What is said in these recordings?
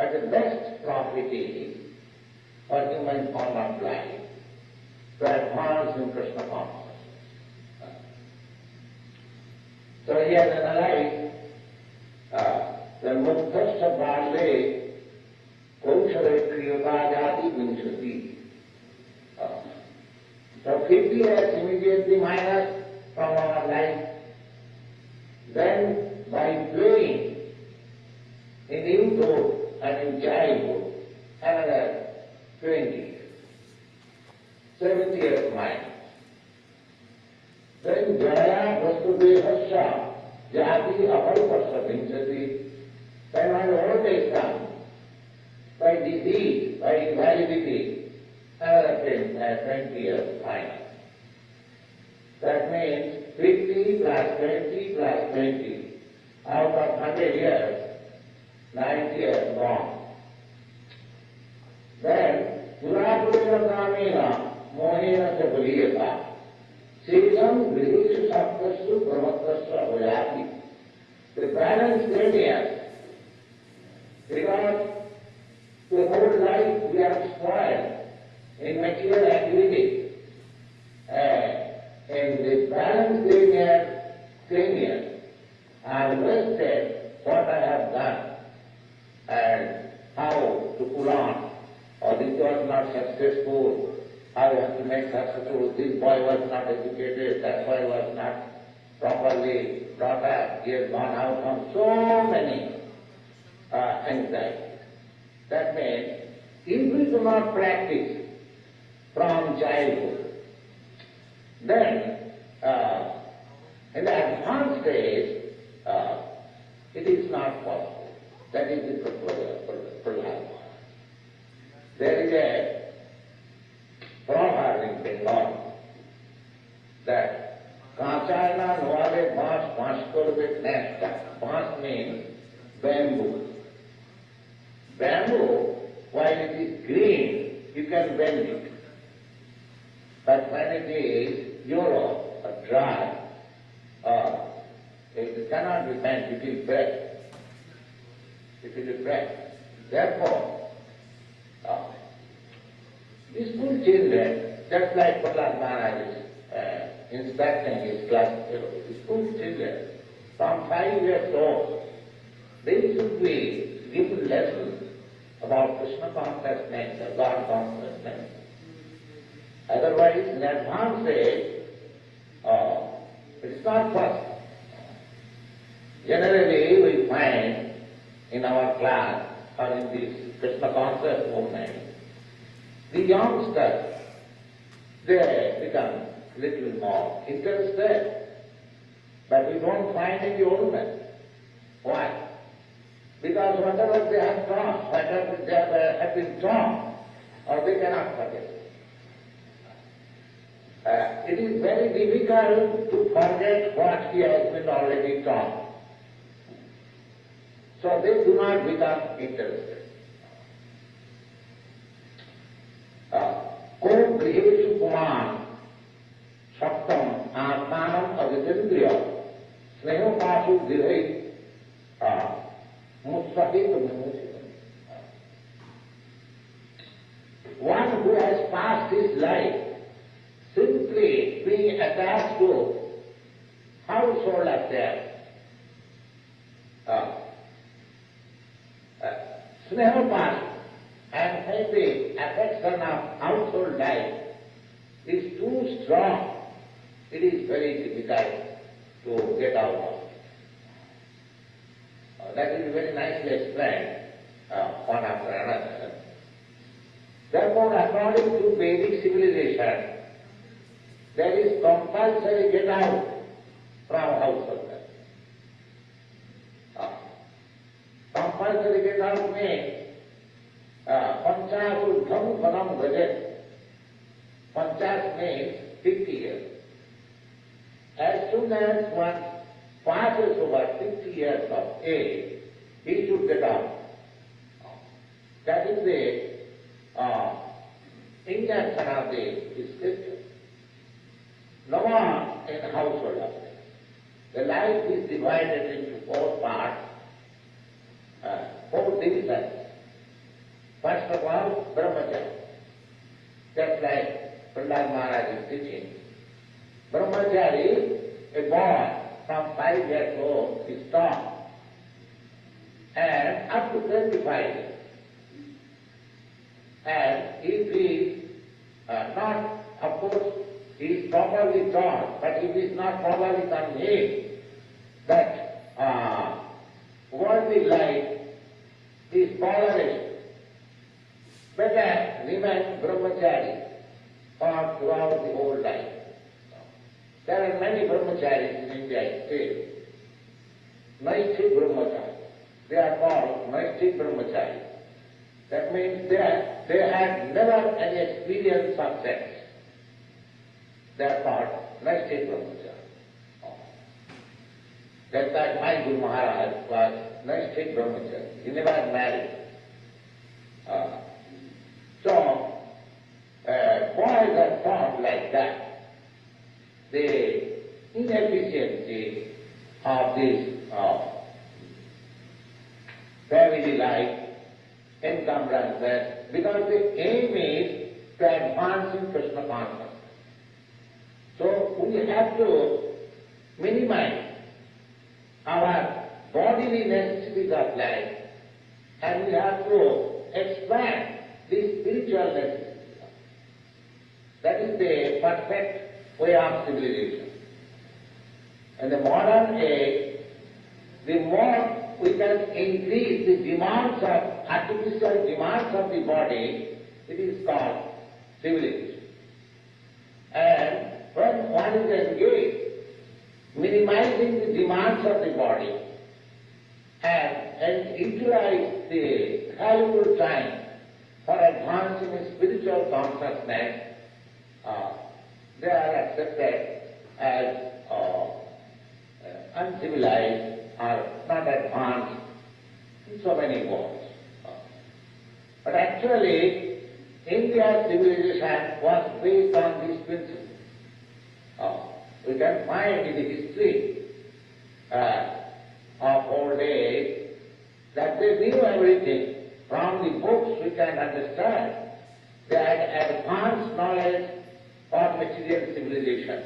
But the best profit is for human form of life to advance in Krishna consciousness. So he has analyzed the Muktasya Bale Kaushale Kriyata Jati Vinshati. So 50 years immediately minus from our life. Then by playing in youthhood and in childhood, another 20 years, 70 years minus. Then Jaya Vastudehasya Jati Akalpasya Vinchati. Then when old age comes, by disease, by invalidity, another 20 years minus. That means 50 plus 20 plus 20. Out of 100 years, 90 years gone. Then, Purapurana Kamena Mohena Chakuliyata Sesam Grihishu Saptasya Pramattasya Vajati. The balance 10 years, because the whole life we are spoiled in material activity. And the balance 10 years, I have wasted what I have done and how to pull on, or this was not successful, how you have to make successful, this boy was not educated, that boy was not properly brought up, he has gone out on so many anxieties. That means, if we do not practice from childhood, then in the advanced stage, it is not possible. That is the Prabhupada. There is a proverb in Bengal that Kachana Noale Bas Paskorbe Nesta. Bas means bamboo. Bamboo, while it is green, you can bend it. But when it is yellow or dry, it cannot be bent, it will break. It will break. Therefore, these school children, just like Prabhupada Maharaj is instructing his class, school children, from 5 years old, they should be given lessons about Krishna consciousness or God consciousness. Otherwise, in advanced age, it is not possible. Generally, we find in our class or in this Krishna conscious movement, the youngsters, they become little more interested, but we don't find in the old men. Why? Because whatever they have taught, whatever they have been taught, or they cannot forget. It is very difficult to forget what he has been already taught. So they do not become interested. Ko griheshu kuman saptam atmanam avitindriya sneho pasu grihai mutsahit vimuchitam. One who has passed his life simply being attached to household affairs, sneha and heavy affection of household life is too strong. It is very difficult to get out of it. That is very nicely explained one after another. Therefore, according to Vedic civilization, there is compulsory get out from household life. Compulsory get out means Panchas Udham Vanam Gajet. Panchas means 50 years. As soon as one passes over 50 years of age, he should get out. That is the injunction of the scripture. No more in household affairs. The life is divided into 4 parts, 4 divisions. First of all, brahmacharya. Just like Prabhupada Maharaj is teaching. Brahmachari, a boy from 5 years old, is taught, and up to 25 years. And if he is not, of course, he is properly taught, but if he is not properly conveyed that worldly life is polarized, better remain brahmachari for throughout the whole life. There are many brahmacharis in India still. Naisthik brahmachari. They are called Naisthik brahmachari. That means they had never any experience of sex. They are called Naisthik brahmachari. Just like my Guru Maharaj was Naisthik brahmachari. He never married. So, boys are taught like that. The inefficiency of this family life, encumbrances, because the aim is to advance in Krishna consciousness. So we have to minimize our bodily necessities of life, and we have to expand the spiritual necessities. That is the perfect way of civilization. In the modern age, the more we can increase the demands of, artificial demands of the body, it is called civilization. And when one is engaged, minimizing the demands of the body and utilize the valuable time for advancing in spiritual consciousness, they are accepted as uncivilized or not advanced in so many words. But actually, India's civilization was based on these principles. We can find in the history of old days that they knew everything. From the books we can understand they had advanced knowledge of material civilization.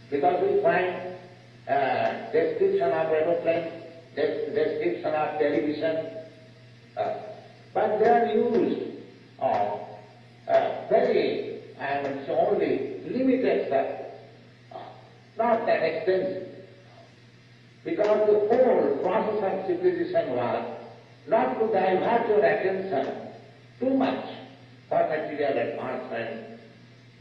Because we find description of aeroplanes, description of television, but they are used very, only limited circles, not that extensive. Because the whole process of civilization was not to divert your attention too much for material advancement,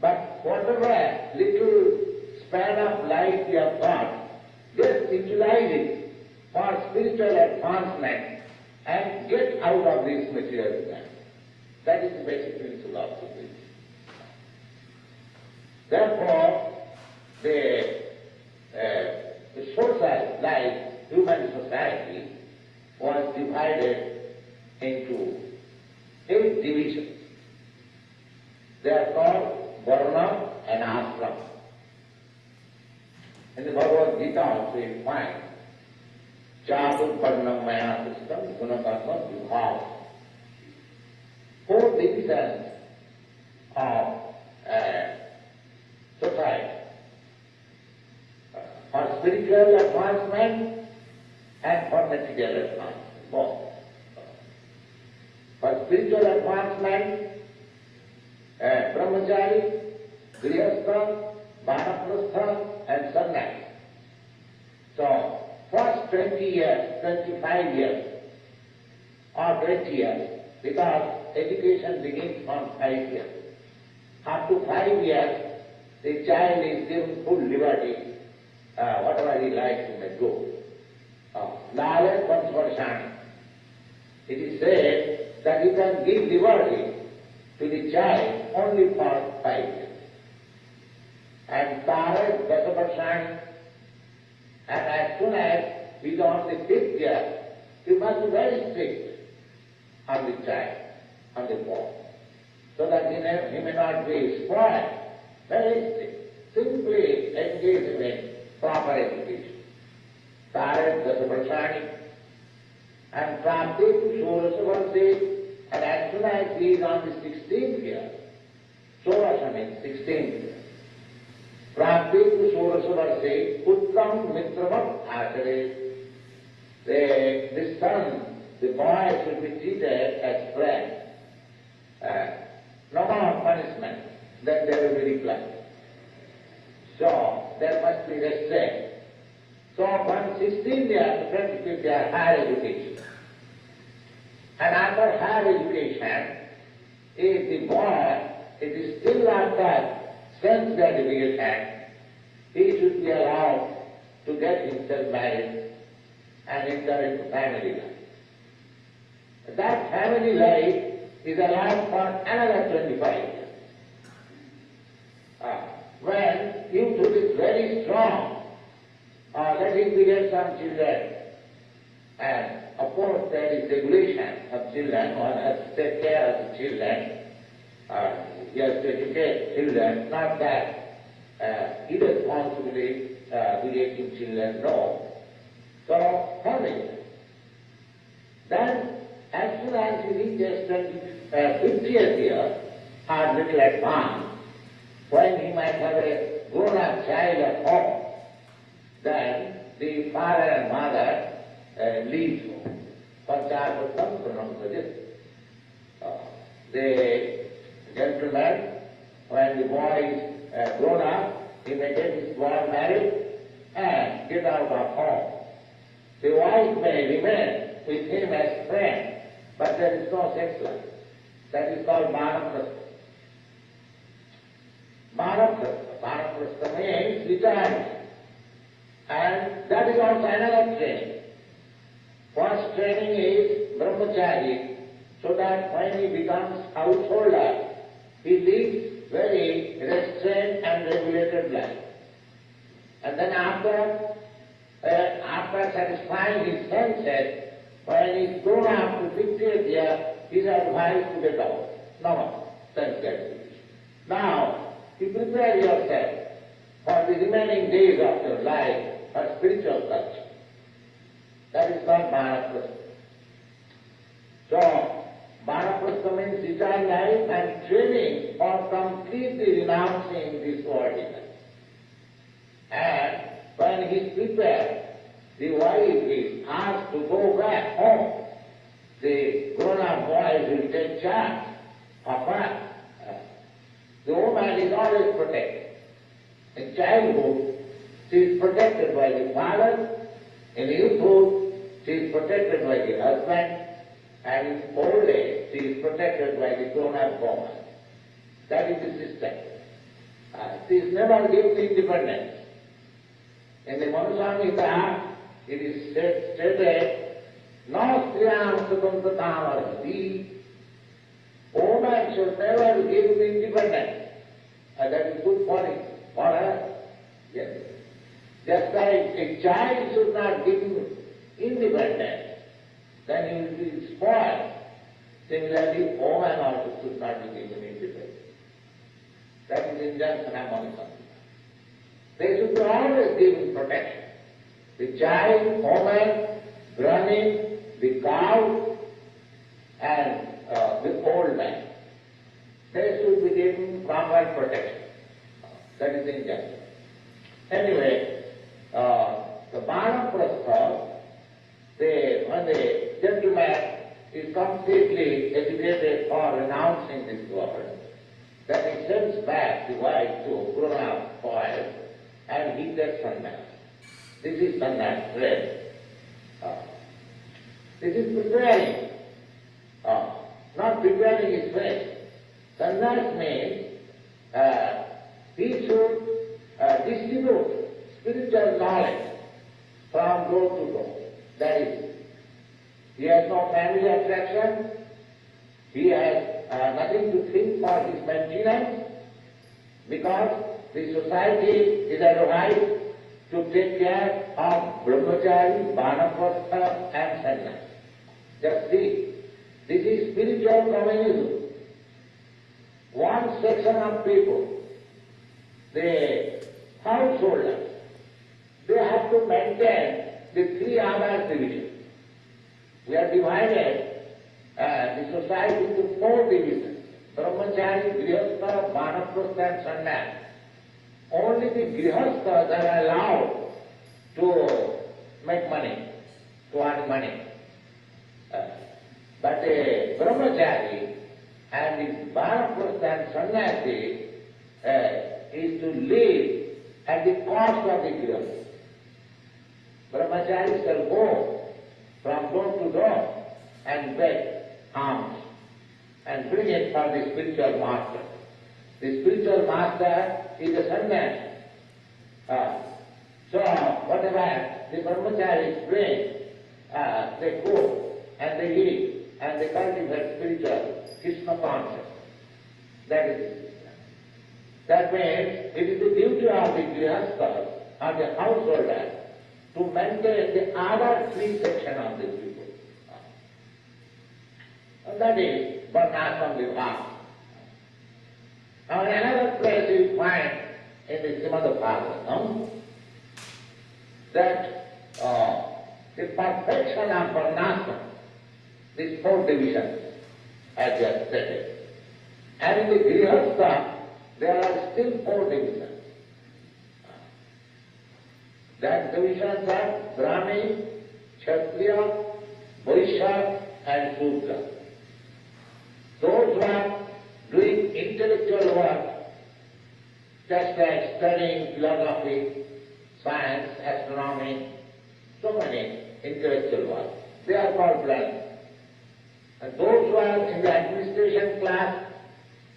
but whatever little span of life you have got, just utilize it for spiritual advancement and get out of this material life. That is the basic principle of civilization. Therefore, the social life, human society, was divided into 8 divisions. They are called Varna and Ashram. In the Bhagavad Gita also you find Chatur Varnam Maya System Gunakarma Vibhav. 4 divisions of society. For spiritual advancement and for material advancement, both. For spiritual advancement, brahmachari, grihastha, vanaprastha and sannyasi. So, first 20 years, 25 years or 20 years, because education begins from 5 years. Up to 5 years, the child is given full liberty. Whatever he likes he may do. Lalat Pansvarshani. It is said that you can give liberty to the child only for 5 years. And Tarat Dasavarshani, and as soon as he is on the 5th year, you must be very strict on the child, on the boy, so that he may not be spoiled. Very strict. Simply engage him in proper education. Tarat Dasavarshani and Prapti to Surasavasi And as soon as he is on the 16th year, Sorasa means 16th year, Prabhupad Sorasa Varse Putram Mitravam Acharya. The son, the boy should be treated as friend. No more punishment, then they will be replied. So there must be restraint. So from 16 years to 25 years, higher education. And after higher education, if the boy, it is still after sense gratification, he should be allowed to get himself married and enter into family life. That family life is allowed for another 25 years. When youth is very strong, let him beget some children. And of course there is regulation of children, one has to take care of the children, he has to educate children, not that irresponsibly begetting children, no. So, family. Then, as soon as he reaches 50th year, or little advanced, when he might have a grown-up child at home, then the father and mother leave home. The gentleman, when the boy is grown up, he may get his boy married and get out of home. The wife may remain with him as friend, but there is no sex life. That is called Manaprastha. Manaprastha means retirement. And that is also another training. First training is brahmachari, so that when he becomes householder, he leads very restrained and regulated life. And then after satisfying his senses, when he is grown up to 50th year, he is advised to get out. No more sense gratification. Now, you prepare yourself for the remaining days of your life for spiritual culture. That is called Vanaprastha. So, Vanaprastha means retired life and training for completely renouncing this worldly life. And when he is prepared, the wife is asked to go back home. The grown-up boys will take charge of her. The woman is always protected. In childhood, she is protected by the father. In youthhood, she is protected by the husband. And in old age, she is protected by the grown-up woman. That is the system. She is never given independence. In the Manusamhita, it is stated, no striyam swatantratam arhati. Woman should never give independence. And that is good for him, for her. Yes. Just like a child should not give independence, then he will be spoiled. Similarly, woman also should not be given independence. That is injunction among some. They should be always given protection. The child, woman, Brahmin, the cow, and the old man. They should be given proper protection. That is the injunction. Anyway, the Vanaprastha, when the gentleman is completely educated for renouncing this world, then he sends back the wife to grown-up boys and he gets sannyas. This is sannyas prayer. This is preparing. Not preparing his face. Sannyas means he should distribute spiritual knowledge from door to door. That is, he has no family attraction, he has nothing to think for his maintenance, because the society is advised to take care of brahmachari, vanaprastha and sannyas. Just see, this is spiritual communism. One section of people, the householders, they have to maintain the three others divisions. We are divided, the society into four divisions: Brahmachari, Grihastha, Vanaprastha and Sannyas. Only the Grihasthas are allowed to make money, to earn money. But a Brahmachari and the Vanaprastha and Sannyasi is to live at the cost of the Grihastha. Brahmachari shall go from door to door and beg alms and bring it for the spiritual master. The spiritual master is a sannyasi. So whatever the brahmacharis bring, they cook and they eat and they cultivate spiritual Krishna consciousness. That is it. That means it is the duty of the grihasthas or the householder to maintain the other three sections of the people. And that is Varnashram Vibhaga. Now in another place you find in the Srimad Bhagavatam that the perfection of Varnashram, these four divisions, as we have stated. And in the Grihastha, there are still four divisions. That divisions are Brahmin, Kshatriya, Vaishya and Shudra. Those who are doing intellectual work, just like studying philosophy, science, astronomy, so many intellectual work, they are called Brahmin. And those who are in the administration class,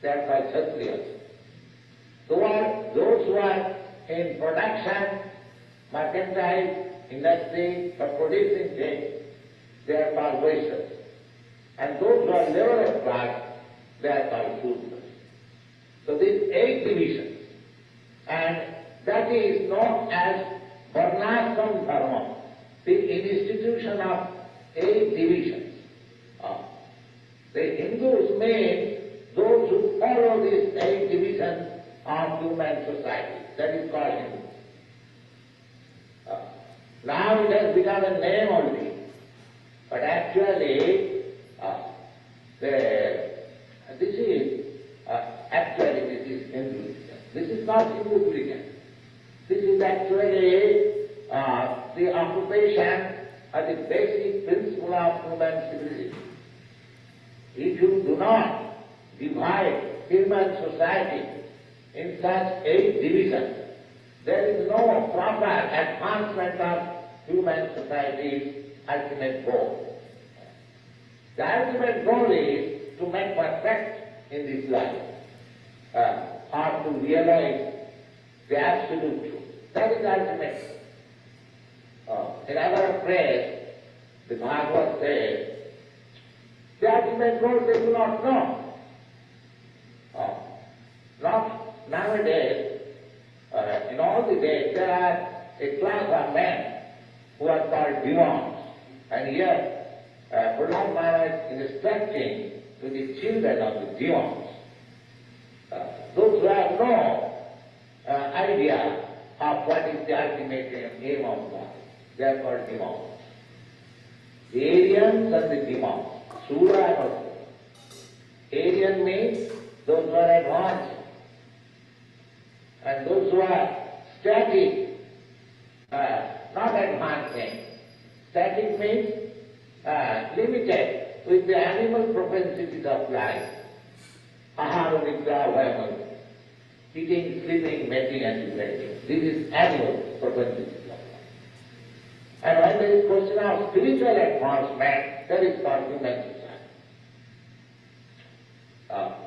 they are called Kshatriyas. Those who are in production, mercantile, industry, for producing things, they are called Vaishyas. And those who are laborer class, they are called Shudras. So these 8 divisions, and that is known as Varnashram Dharma, the institution of 8 divisions. The Hindus mean those who follow these 8 divisions of human society. That is called Hindu. Now it has become a name only, but actually this is Hinduism. This is not Hinduism. This is actually the occupation or the basic principle of human civilization. If you do not divide human society in such 8 divisions, there is no proper advancement of human society's ultimate goal. The ultimate goal is to make perfect in this life, or to realize the absolute truth. That is ultimate. In another phrase, the Bhagavad says, the ultimate goal they do not know. Not nowadays, in all the days, there are a class of men who are called demons. And here, Prabhupada Maharaj is instructing to the children of the demons, those who have no idea of what is the ultimate aim of God. They are called demons. The Aryans and the demons. Sura and Asura. Aryan means those who are advanced, and those who are static, not advancing. Static means limited with the animal propensities of life. Ahara, nidra, vayam, eating, sleeping, mating and depending. This is animal propensities of life. And when there is question of spiritual advancement, there is called human society.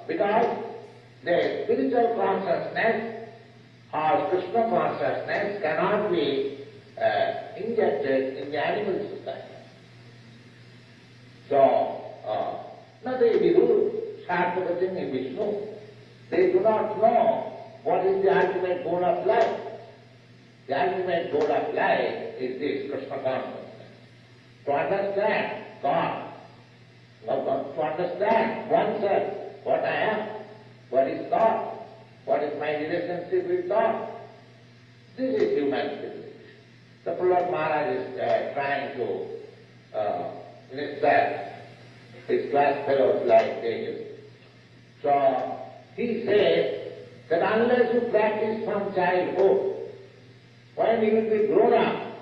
Because the spiritual consciousness or Krishna consciousness cannot be injected in the animal society. So, they Vidu, Sarthakatin and Vishnu, they do not know what is the ultimate goal of life. The ultimate goal of life is this Krishna consciousness. To understand God, to understand oneself, what I am, what is God, what is my relationship with God. This is human civilization. The Prabhupada Maharaj is trying to instruct his class fellows like this. So he says that unless you practice from childhood, when you will be grown up,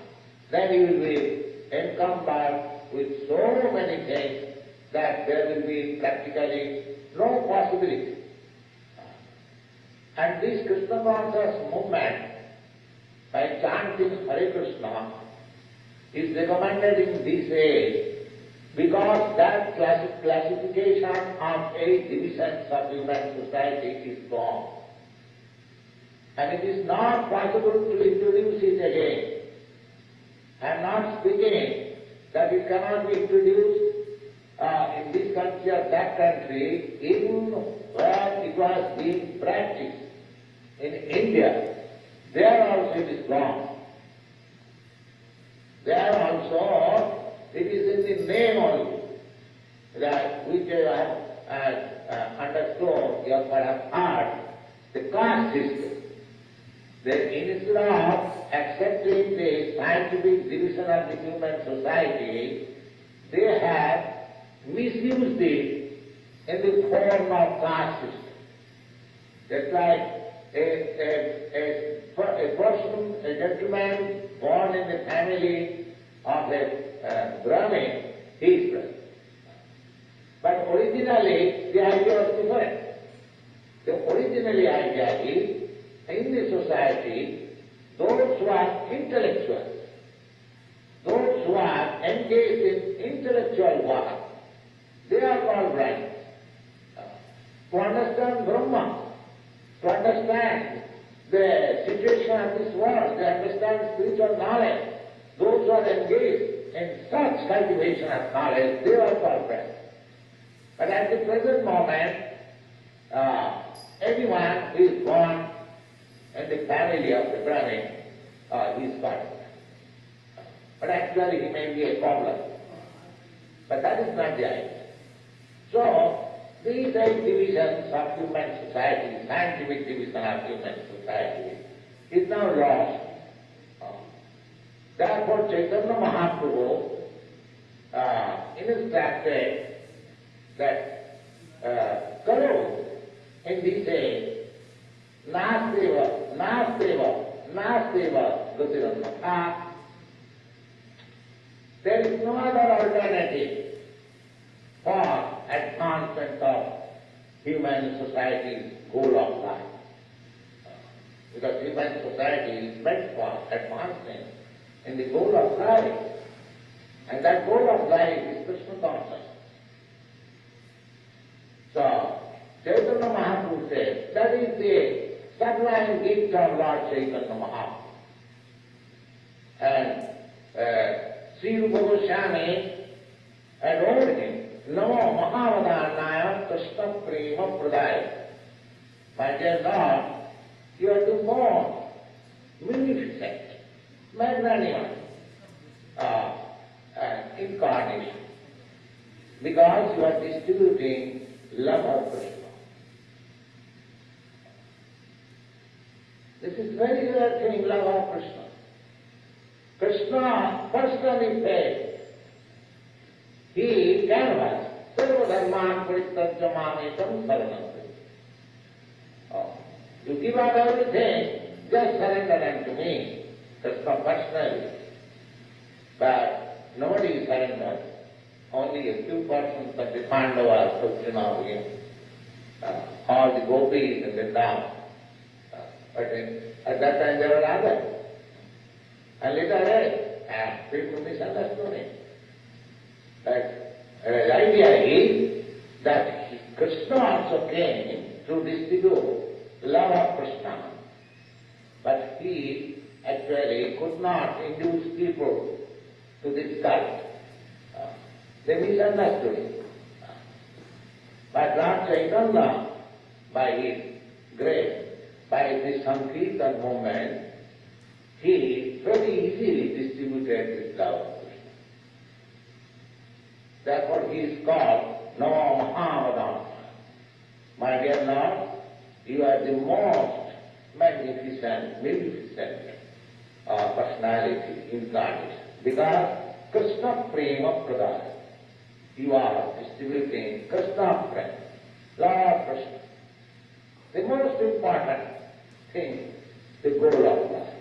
then you will be encumbered with so many things that there will be practically no possibility. And this Krishna conscious movement, by chanting Hare Krishna, is recommended in this age because that classification of 8 divisions of human society is gone. And it is not possible to introduce it again. I am not speaking that it cannot be introduced in this country or that country, even where it was being practiced. In India, there also it is gone. There also it is in the name only, that which you have understood, you have perhaps heard, the caste system. Then instead of accepting the scientific division of the human society, they have misused it in the form of caste system. Just like a person, a gentleman born in the family of a Brahmin, he is Brahmin. But originally the idea was different. The originally idea is, in the society, those who are intellectuals, those who are engaged in intellectual work, they are called Brahmins. To understand Brahma, to understand the situation of this world, to understand spiritual knowledge, those who are engaged in such cultivation of knowledge, they are called Brahmins. But at the present moment, anyone who is born in the family of the Brahmin, he is called. But actually he may be a cobbler. But that is not the idea. So, these 8 divisions of human society, scientific division of human society, is now lost. Therefore, Chaitanya Mahaprabhu, in his tractate, that Kalu, in this age, Nasteva, Gatiranna. There is no other alternative for advancement of human society's goal of life. Because human society is meant for advancement in the goal of life. And that goal of life is Krishna consciousness. So, Chaitanya Mahaprabhu says, that is the sublime gift of Lord Chaitanya Mahaprabhu. And Srila Goswami adored him. Namo Mahavadhanaya Krishna Prema Pradaya. My dear Lord, you are the most munificent, magnanimous incarnation, because you are distributing love of Krishna. This is very rare thing, love of Krishna. Krishna personally said, he canvassed Sarva Dharman Parityajya Mamekam Saranam. You give up everything, just surrender unto me, Krishna personally. But nobody surrendered. Only a few persons of the Pandavas took him. All the gopis in the town. But at that time there were others. And later people misunderstood him. But the idea is that Krishna also came to distribute love of Krishna. But he actually could not induce people to this cult. They misunderstood him. But Lord Chaitanya, by his grace, by this Sankirtan movement, he very easily distributed this love of Krishna. Therefore he is called Namo Mahavadana. My dear Lord, you are the most magnificent personality, incarnation, because Krishna Prema Pradaya. You are developing Krishna friend, Lord Krishna. The most important thing, the goal of life.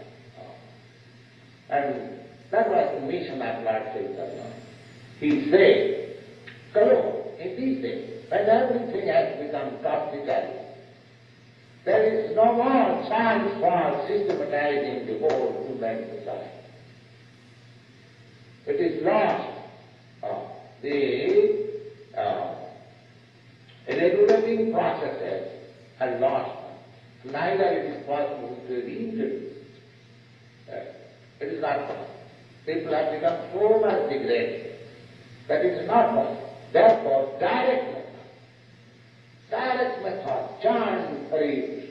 And that was the mission of Lord Chaitanya. He said, Kalo, in these days, when everything has become topsy-turvy, there is no more chance for systematizing the whole human society. It is lost. The regulating processes are lost. Neither it is possible to reintroduce. It is not possible. People have become so much degraded that it is not possible. Therefore, direct method, chant Hare Krishna,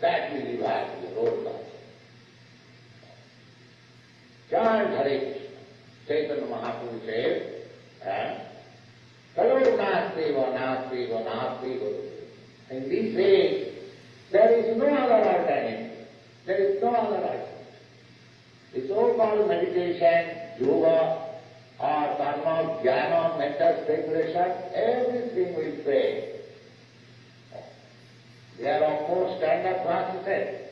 that will revive the whole life. Chant Hare Krishna. Chaitanya Mahaprabhu says, Kalo Nastiva, Nastiva, Nastiva. In this age, there is no other alternative. There is no other alternative. The so-called meditation, yoga, or karma, jnana, mental speculation, everything will fail. They are of course standard processes.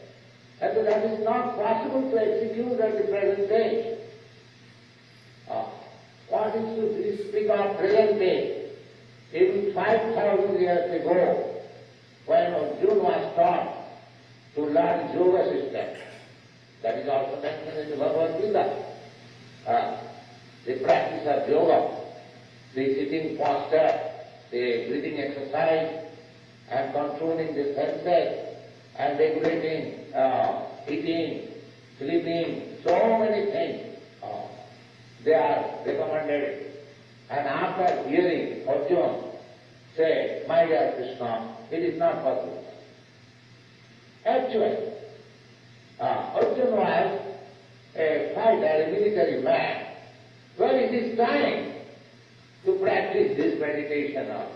And that is not possible to execute at the present day. What is to speak of present day? Even 5,000 years ago, when Arjuna was taught to learn yoga system, that is also mentioned in the Bhagavad Gita. The practice of yoga, the sitting posture, the breathing exercise, and controlling the senses, and regulating eating, sleeping, so many things. They are recommended. And after hearing Arjuna say, my dear Krishna, it is not possible. Actually, Arjuna was a fighter, a military man. Where is his time to practice this meditation on?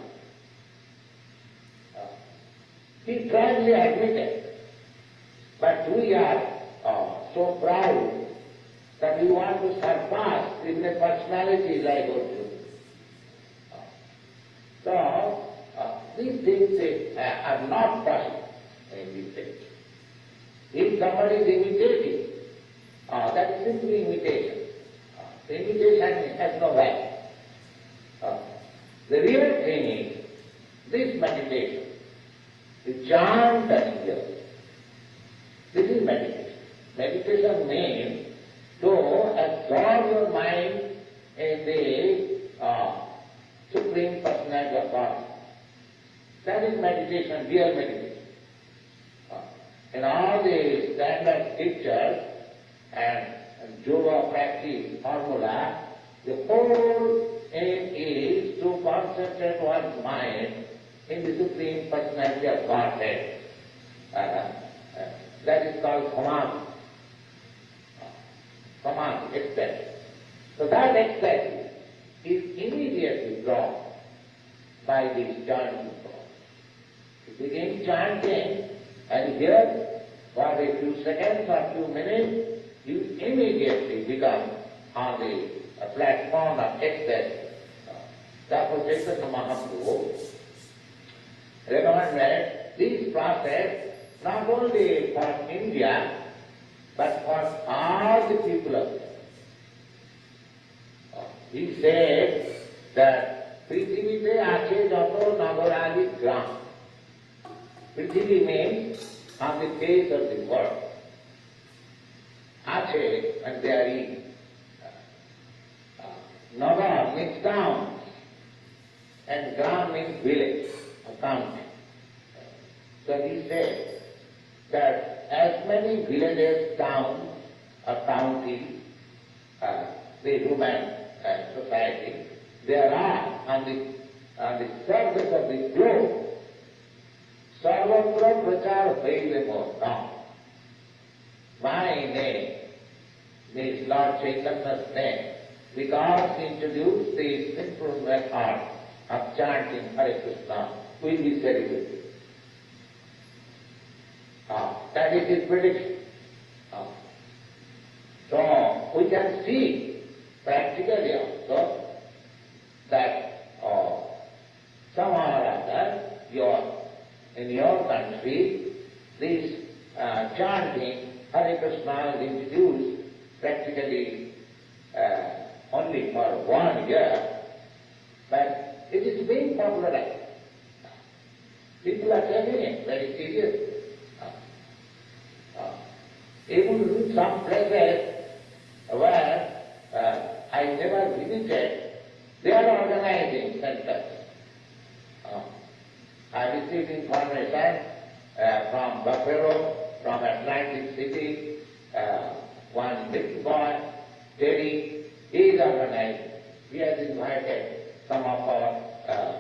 He proudly admitted. But we are so proud that we want to surpass even a personality like Arjuna. So, these things are not possible in this stage. If somebody is imitating, that is simply imitation. The imitation has no value. The real thing is this meditation, the chant that here. This is meditation. Meditation means to absorb your mind in the Supreme Personality of God. That is meditation, real meditation. In all the standard scriptures and yoga practice formula, the whole aim is to concentrate one's mind in the Supreme Personality of Godhead. That is called samadhi. Samadhi, ecstasy. So that ecstasy is immediately brought by this chanting process. You begin chanting, and here, for a few seconds or few minutes, you immediately become on the platform of ecstasy. Therefore, Chaitanya Mahaprabhu recommended this process not only for India, but for all the people of it. He said that Prithivite ache jato nagaradi gram. Prithvi means on the face of the world. Ache, and they are in. Nagar means town, and gram means village or county. So he said that as many villages, towns, or counties, the human society, there are on the surface of the globe, sarvatra prachar bhaile now. My name means Lord Chaitanya's name, because he introduced the simple method of chanting Hare Krishna will be celebrated. That is his prediction. So we can see practically also that somehow or other, in your country, this chanting Hare Krishna is introduced practically only for 1 year, but it is being popularized. People are taking it very seriously. Even in some places where I never visited, they are organizing centers. I received information from Buffalo, from Atlantic City, one little boy, Teddy, he is organizing. He has invited some of our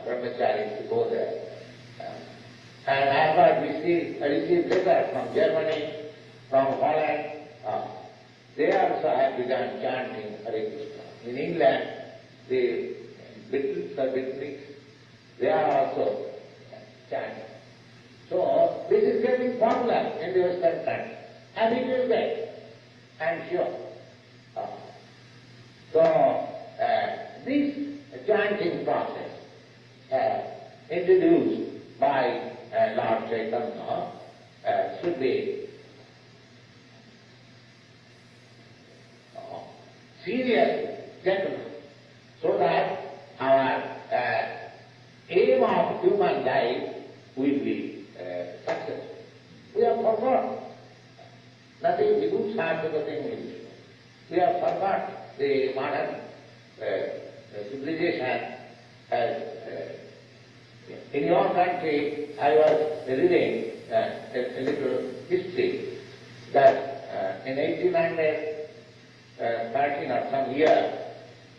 brahmacharis to go there. And I have received letters from Germany, from Holland. They also have begun chanting Hare Krishna. In England, the Beatles, they are also chanting. So this is getting popular in the Western country, and it will get, I'm sure. So this chanting process introduced by Lord Chaitanya should be seriously taken, so that our aim of human life will be successful. We have forgotten. Nothing vidusha, nothing vidusha. We have forgotten the modern civilization. In your country, I was reading a little history that in 1813 or some year,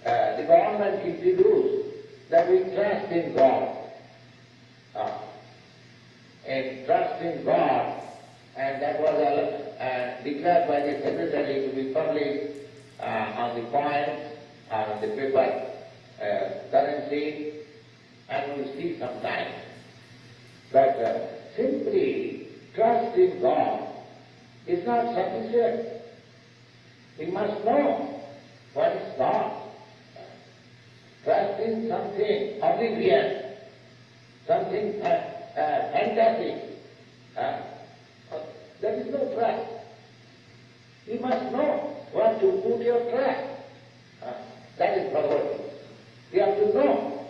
the government introduced that we trust in God. And trust in God, and that was declared by the secretary to be published on the coins, on the paper currency, and we will see sometime. But simply trust in God is not sufficient. We must know what is God. Trust in something oblivious, something fantastic. There is no trust. You must know what to put your trust. That is Bhagavad. You have to know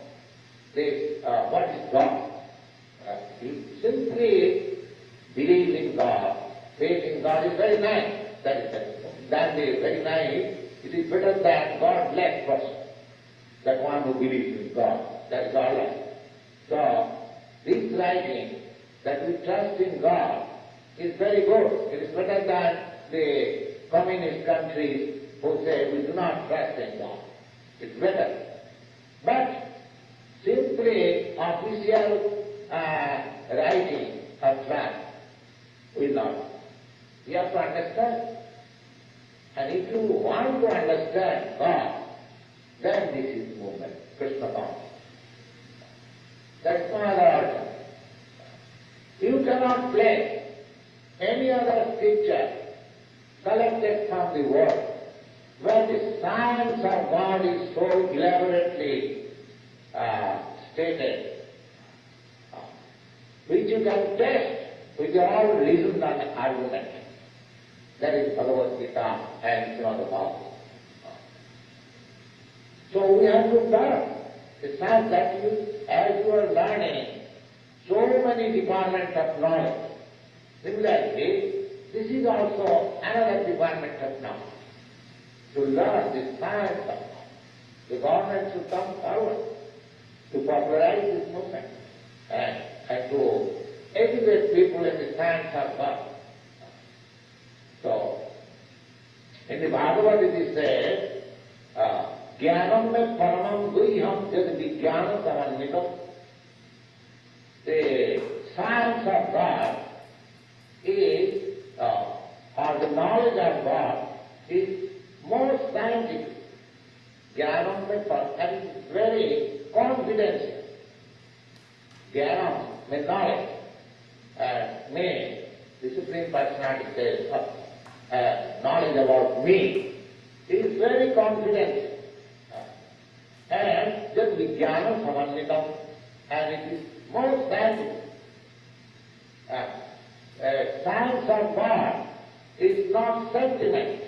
this, what is God. You simply believe in God. Faith in God is very nice. That is very nice. It is better than God bless person. That one who believes in God. That is all right. So, this writing that we trust in God is very good. It is better than the communist countries who say we do not trust in God. It's better. But simply official writing of trust will not. You have to understand. And if you want to understand God, then this is movement, Krishna consciousness. That's no other alternative. You cannot place any other scripture collected from the world where the science of God is so elaborately stated, which you can test with all reason and argument. That is Bhagavad Gita and Srimad Bhagavatam. So we have to learn. It's not that as you are learning so many departments of knowledge, similarly, this is also another department of knowledge. To learn the science of knowledge. The government should come forward to popularize this movement and to educate people in the science of God. So, in the Bhagavad it is said, Jnanam me paramam guhyam jad vijnana samanvitam. The science of God is, or the knowledge of God is more scientific. Jnanam me paramam, and it is very confidential. Jnanam means knowledge. Me, the Supreme Personality says, knowledge about me is very confidential. And just vijnana samanvitam, and it is most scientific. Science of God is not sentiment.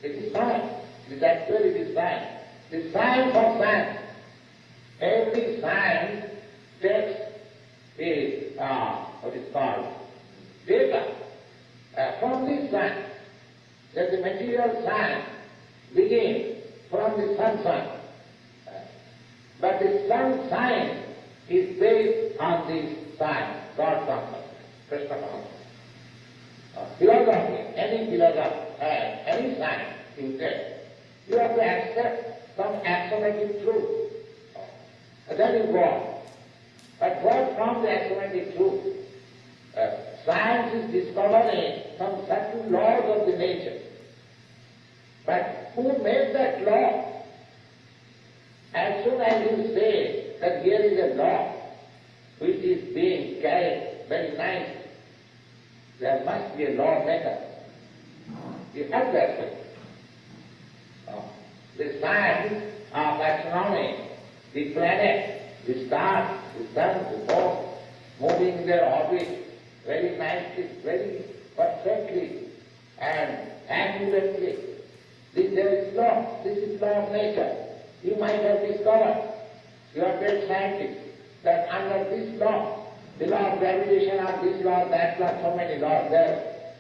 It is science. It is actually it is science. The science of science. Every science takes is what is called data from this science. That the material science begins from the sun. But the sun science is based on this science, God consciousness, Krishna consciousness. Philosophy, any philosophy, any science you take, you have to accept some axiomatic truth. That is God. But what from the axiomatic truth? Science is discovering some subtle laws of the nature. But who made that law? As soon as you say that here is a law which is being carried very nicely, there must be a law maker. You have to accept. The science of astronomy, the planets, the stars, the sun, the moon, moving in their orbit very nicely, very perfectly and accurately. There is law. This is law of nature. You might have discovered, you are great scientist, that under this law, the law of gravitation or this law, that law, so many laws there.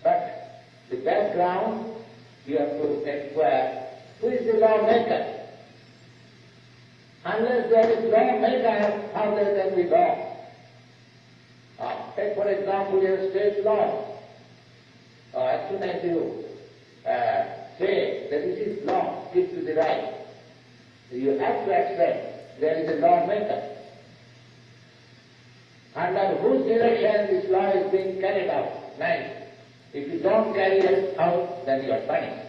But the background, you have to inquire, who is the lawmaker? Unless there is lawmaker, how there can be law? Take for example your state law. As soon as you say that this is law, give to the right, you have to accept there is a lawmaker. Under whose direction this law is being carried out? Nice. If you don't carry it out, then you are punished.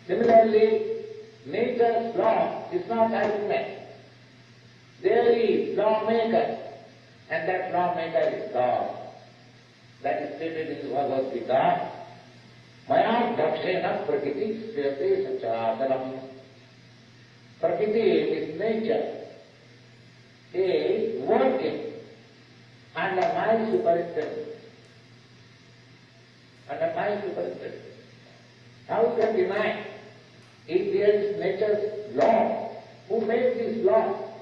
Similarly, nature's law is not ultimate. There is lawmaker, and that lawmaker is God. That is stated in Bhagavad Gita. Maya dakshena prakriti sriyate sacharacharam. Prakriti is nature, is working under my superintendence. Under my superintendence. How you can deny? If there is nature's law, who made this law?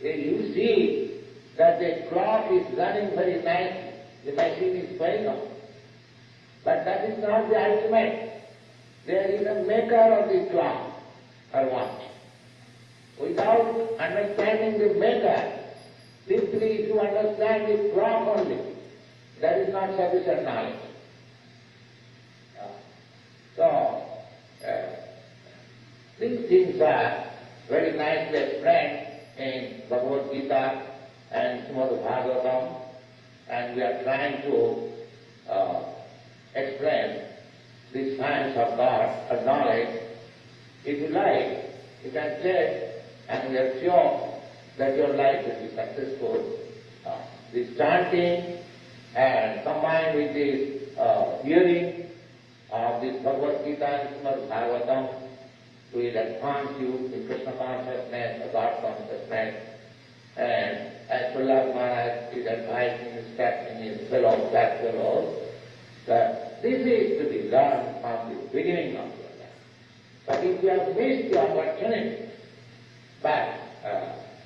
You see that the clock is running very nicely, the machine is going on. But that is not the ultimate. There is a maker of the clock, or watch. Without understanding the maker, simply if you understand the clock only, that is not sufficient knowledge. So, these things are very nicely explained in Bhagavad Gita and Srimad Bhagavatam, and we are trying to explain the science of God, or knowledge. If you like, you can take, and we are sure that your life will be successful. This chanting and combined with this hearing of this Bhagavad Gita and Srimad Bhagavatam will advance you in Krishna consciousness, or God consciousness. And as Prabhupad Maharaj is advising his fellow class fellows, that this is to be learned from the beginning of your life. But if you have missed the opportunity, but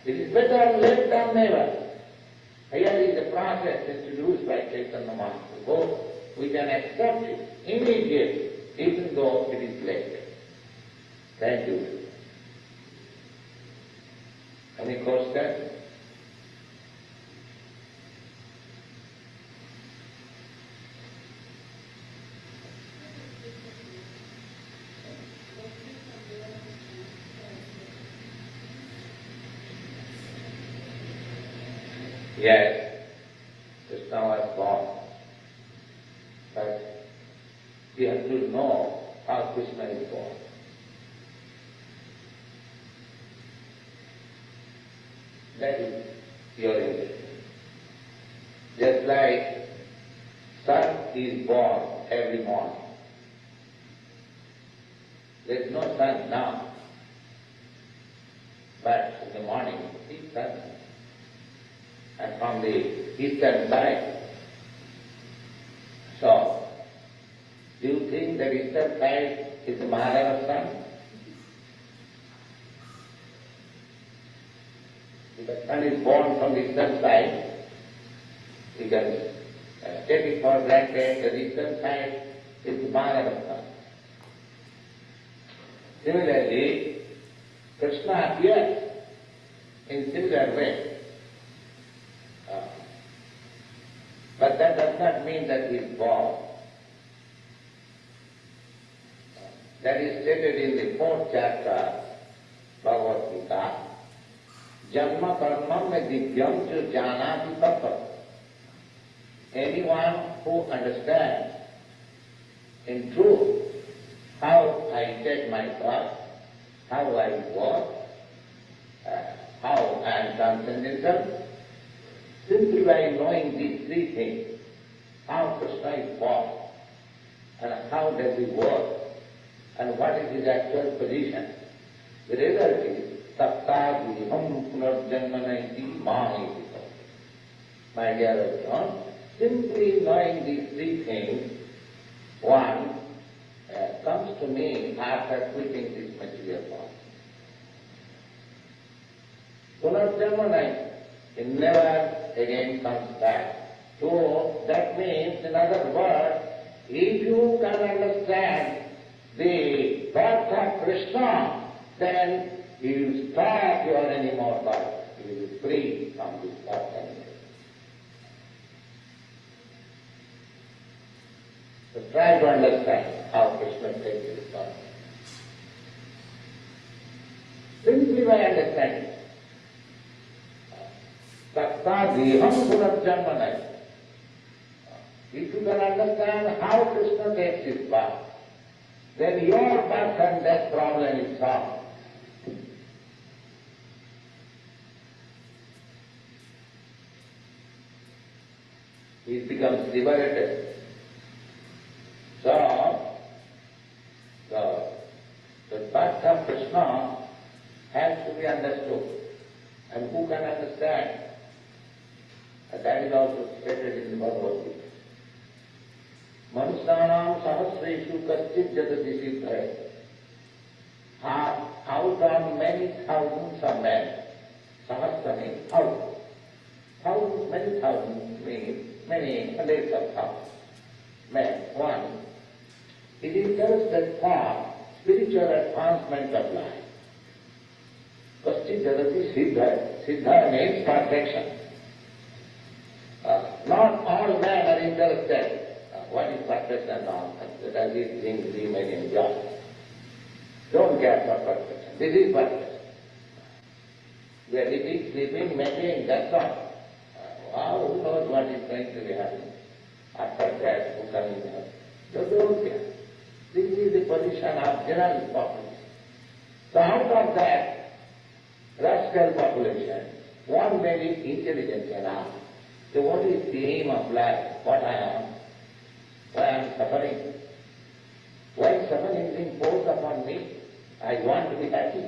it is better late than never. Here is a process introduced by Chaitanya Mahaprabhu. Both we can accept it immediately, even though it is late. Thank you. Any questions? Yes, Krishna was born, but you have to know how Krishna is born. That is your intention. Just like sun is born every morning. There is no sun now, but in the the morning, see sun. And from the eastern side. So, do you think that eastern side is the Maharaja's sun? If the sun is born from the eastern side, you can take it for granted that the eastern side is the Maharaja's sun. Similarly, Krishna appears in similar way. But that does not mean that he is born. That is stated in the 4th chapter, Bhagavad Gita. Janma karma me divyam chu janati tattva. Anyone who understands in truth how I take my thoughts, how I walk, how I am transcendental, simply by knowing these three things, how Krishna is born, and how does he work, and what is his actual position, the result is tattadiham punarjanmanaiti mahiti. My dear Arjuna, simply knowing these three things, one comes to me after quitting this material body. Punarjanmanaiti, it never again comes back. So that means, in other words, if you can understand the birth of Krishna, then you will stop your anymore birth. You will be free from this birth anymore. So try to understand how Krishna takes his birth. Simply by understanding. Tattadiham punarjanmanai. If you can understand how Krishna takes his birth, then your birth and death problem is solved. It becomes liberated. So, the birth of Krishna has to be understood. And who can understand? And that is also stated in the Bhagavad Gita. Manusyanam sahasreshu kaschid jadati siddhaya. Out of many thousands of men, sahasra means thousands. Thousands, many thousands means many hundreds of thousands. Men, one, is interested for spiritual advancement of life. Kaschid jadati siddhaya. Siddha means perfection. Not all men are interested. What is perfection now? That is things we may enjoy. Don't care for perfection. This is perfection. We are eating, sleeping, making, that's all. Who knows what is going to be happening after that, who can know? So don't care. This is the position of general population. So out of that rascal population, one may be intelligent enough. So what is the aim of life? What I am? Why I am suffering? Why suffering is imposed upon me? I want to be happy.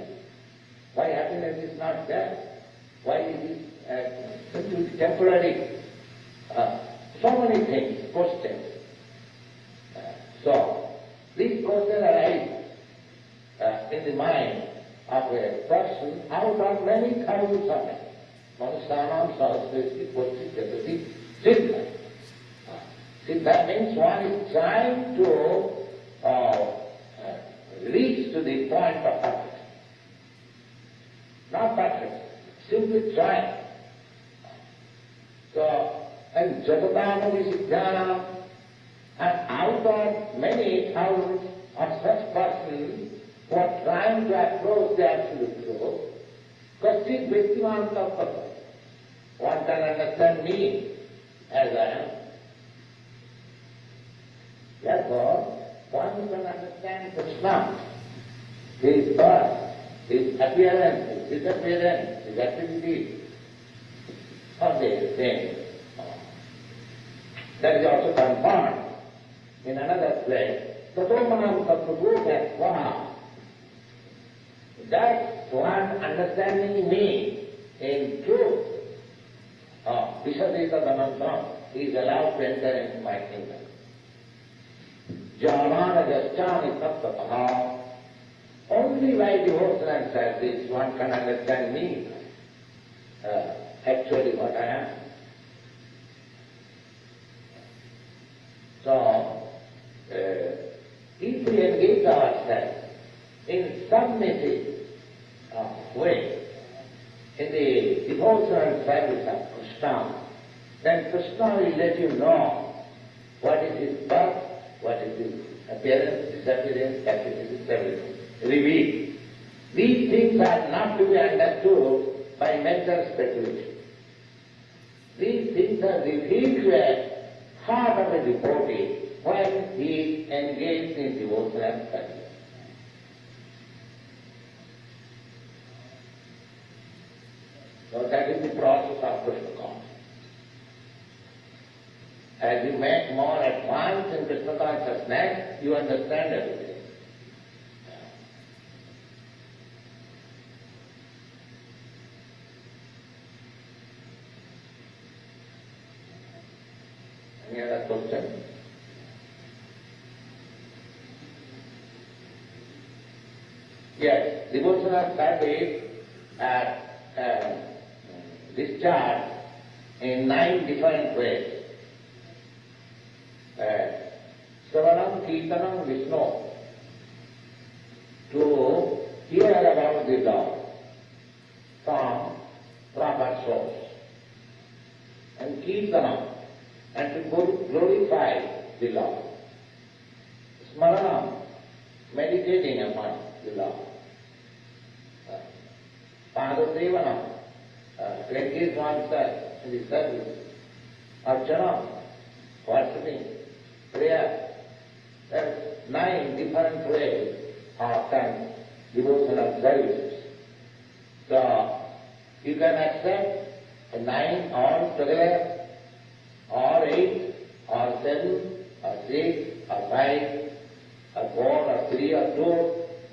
Why happiness is not there? Why is it temporary? So many things, questions. So, this question arises in the mind of a person out of many thousands of men. Manusyanam sahasreshu kaschid jadati siddhaya. Siddha means one is trying to reach to the point of perfection. Not perfection, simply trying. So, and jatatanam siddhanam, and out of many thousands of such persons who are trying to approach the absolute truth, kaschid vyaktiman tattva. One can understand me as I am. Therefore, one can understand Krishna, his birth, his appearance, his disappearance, his activities, all these things. That is also confirmed in another place. Tato manam tattva that one understanding me in truth, Vishadita Dhanantam, is allowed to enter into my kingdom. Jnana Jaschami Tattataha. Only by devotion and service one can understand me, actually what I am. So, if we engage ourselves in submissive way, in the devotion and service of Krishna, then Krishna will let you know what is his birth, what is his appearance, disappearance, capacity, everything. Revealed. These things are not to be understood by mental speculation. These things are revealed to a heart of a devotee when he is engaged in devotion and service. So that is the process of Krishna consciousness. As you make more advance in Krishna consciousness, you understand everything. Any other question? Yes, devotional service are discharged in 9 different ways. Sravanam, Kirtanam, Vishnu, to hear about the Lord from proper source. And Kirtanam, and to glorify the Lord. Smaranam, meditating upon the Lord. Padasevanam, to engage oneself in the service. Archanam, worshipping, prayer. There are 9 different ways of devotional services. So, you can accept 9 all together, or 8, or 7, or 6, or 5, or 4, or 3, or 2,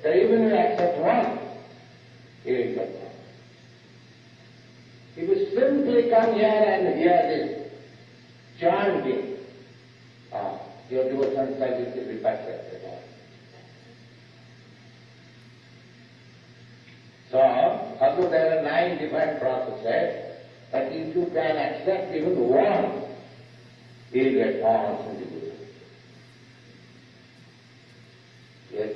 or even you accept 1, it is not. If you simply come here and hear this chanting, your devotion service will be perfect. So, although there are 9 different processes, but if you can accept even 1, you will get honors in the Buddha. Yes?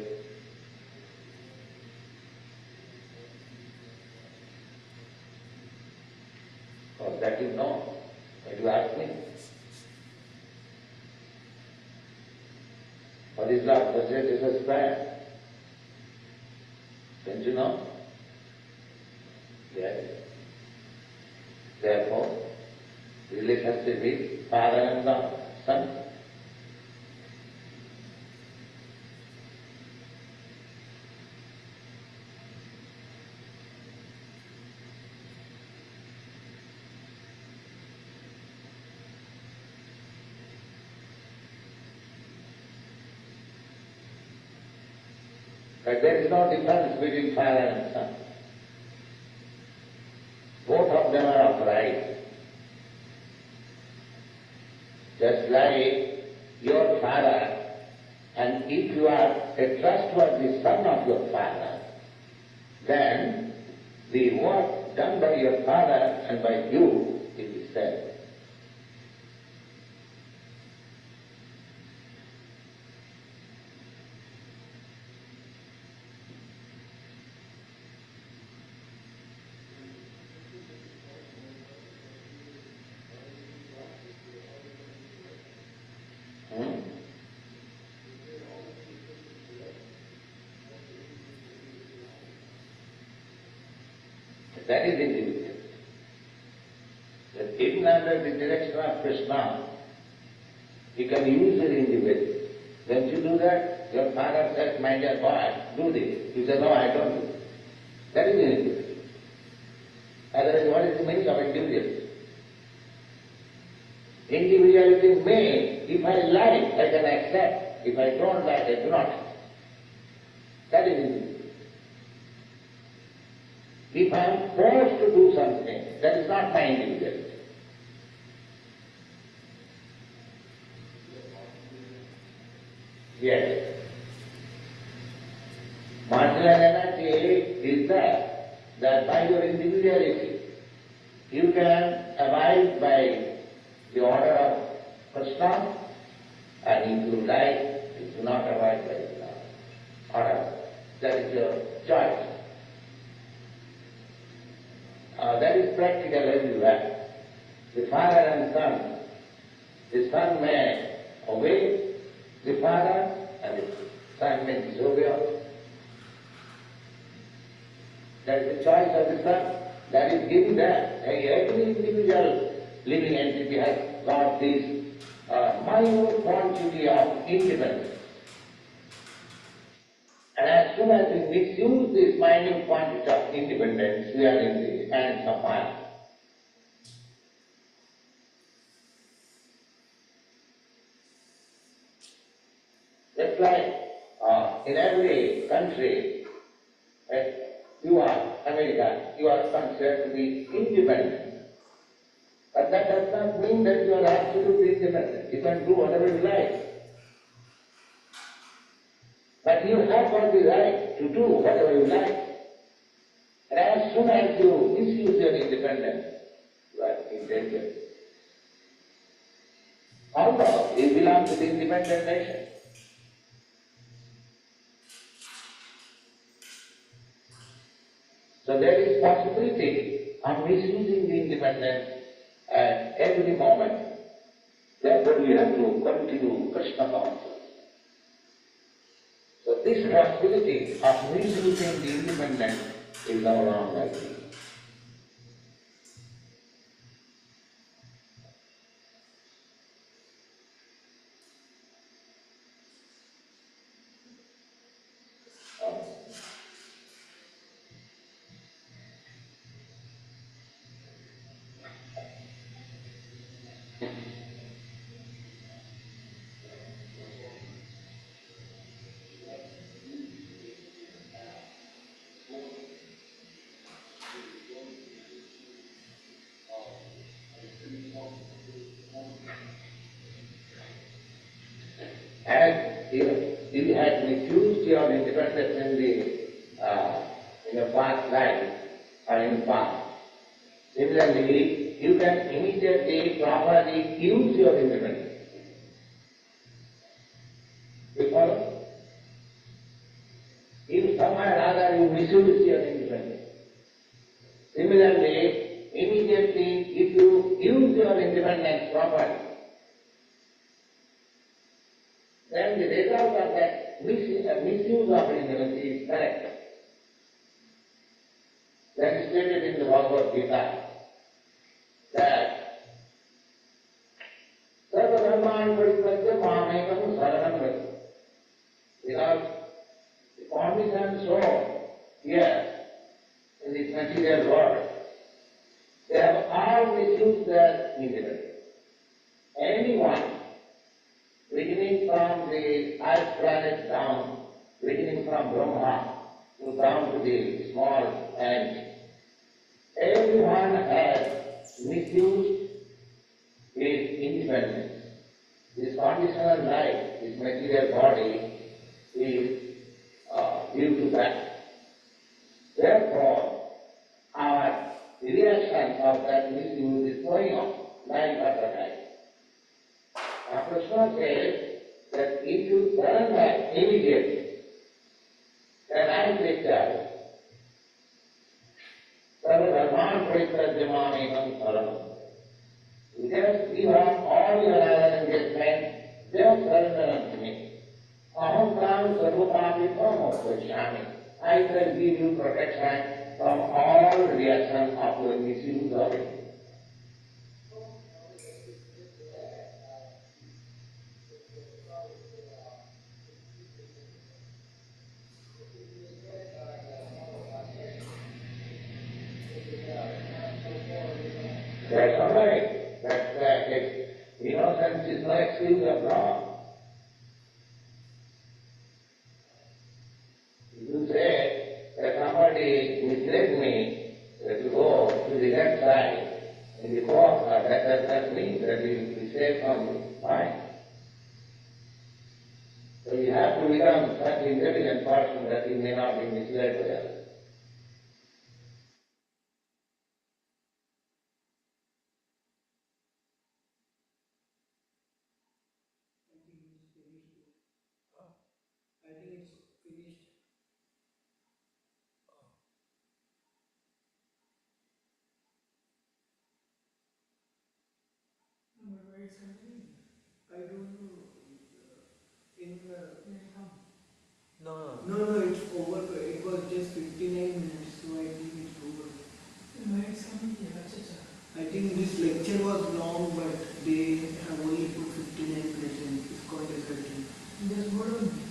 Oh, that you know. Why do you ask me? What is love? Does it disappear? Don't you know? Yes. Therefore, relationship with father and the son. But there is no difference between father and son. Both of them are upright. Just like your father, and if you are a trustworthy son of your father, then the work done by your father and by you is the same. That is individual. That even under the direction of Krishna, you can use it individually. Don't you do that? Your father says, my dear boy, do this. You say, no, I don't do it. That is individual. Otherwise, what is the meaning of individuality? Individuality means, if I like, I can accept. If I don't like, I do not. That is individual. If I am forced to do something, that is not my individuality. Yes. Martial energy is that by your individuality, you can abide by the order of Krishna, and if you like, you do not abide by the order. That is your choice. That is practical everywhere. The father and son, the son may obey the father and the son may disobey also. That is the choice of the son. That is given there. Every individual living entity has got this minute quantity of independence. And as soon as we misuse this minute quantity of independence, we are in the hands of Maya. Just like in every country, you are America, you are considered to be independent. But that does not mean that you are absolutely independent. You can do whatever you like. But you have got the right to do whatever you like. And as soon as you misuse your independence, you are in danger. Although you belong to the independent nation. So there is possibility of misusing the independence at every moment. Therefore we have to continue Krishna consciousness. So this possibility of misusing the independence is no longer likely. As you had misused your independence in your past life or in the past, similarly, you can immediately, properly use your independence. You follow? If somewhere or other you misuse your independence. Similarly, immediately, if you use your independence properly, then the result of that misuse of independence is correct. That is stated in the Bhagavad Gita that Sarva Dharman Parityajya Mamekam Saranam Vrati. Because the conditions shown here in this material world, they have all misused their independence. Anyone, beginning from the earth planet down, beginning from Brahma to down to the small ant, everyone has misused his independence. This conditional life, this material body, is due to that. Therefore, our reaction of that misuse is going on, life after life. Now Krishna says that if you surrender immediately, then I take charge. Sarva Dharman Parityajya Mamekam Saranam. You just give up all your other engagements, just surrender unto me. Aham Tam Sarvapami Pramokshami. I shall give you protection from all reactions of your misuse of it. That's all right. Innocence is no excuse of wrong. If you say that somebody misled me in the course, that means that we stay from the mind. So you have to become such an intelligent person that you may not be misled by others. I think it's finished. No, but it's continuing. I don't know. In no, it's over. It was just 59 minutes, so I think it's over. I think this lecture was long, but they have only put 59 minutes and it's called as continuing. Just hold on.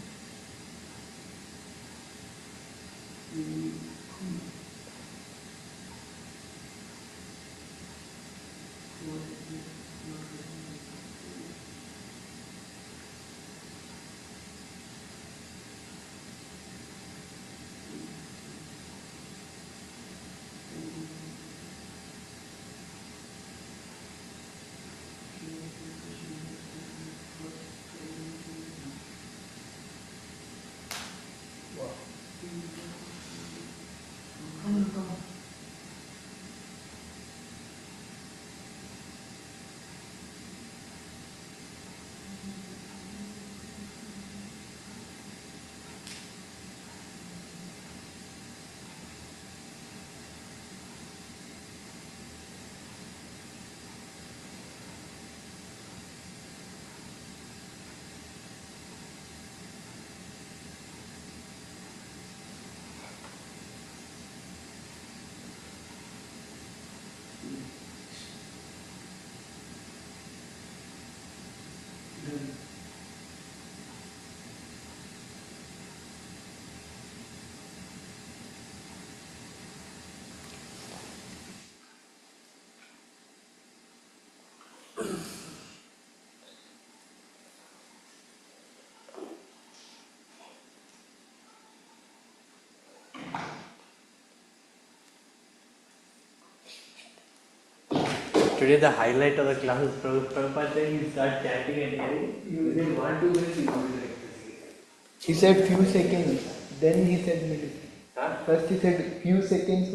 Today the highlight of the class is Prabhupada said you start chanting and hearing. You within 1-2 minutes you come to ecstasy. He said few seconds, then he said minute. Huh? First he said few seconds.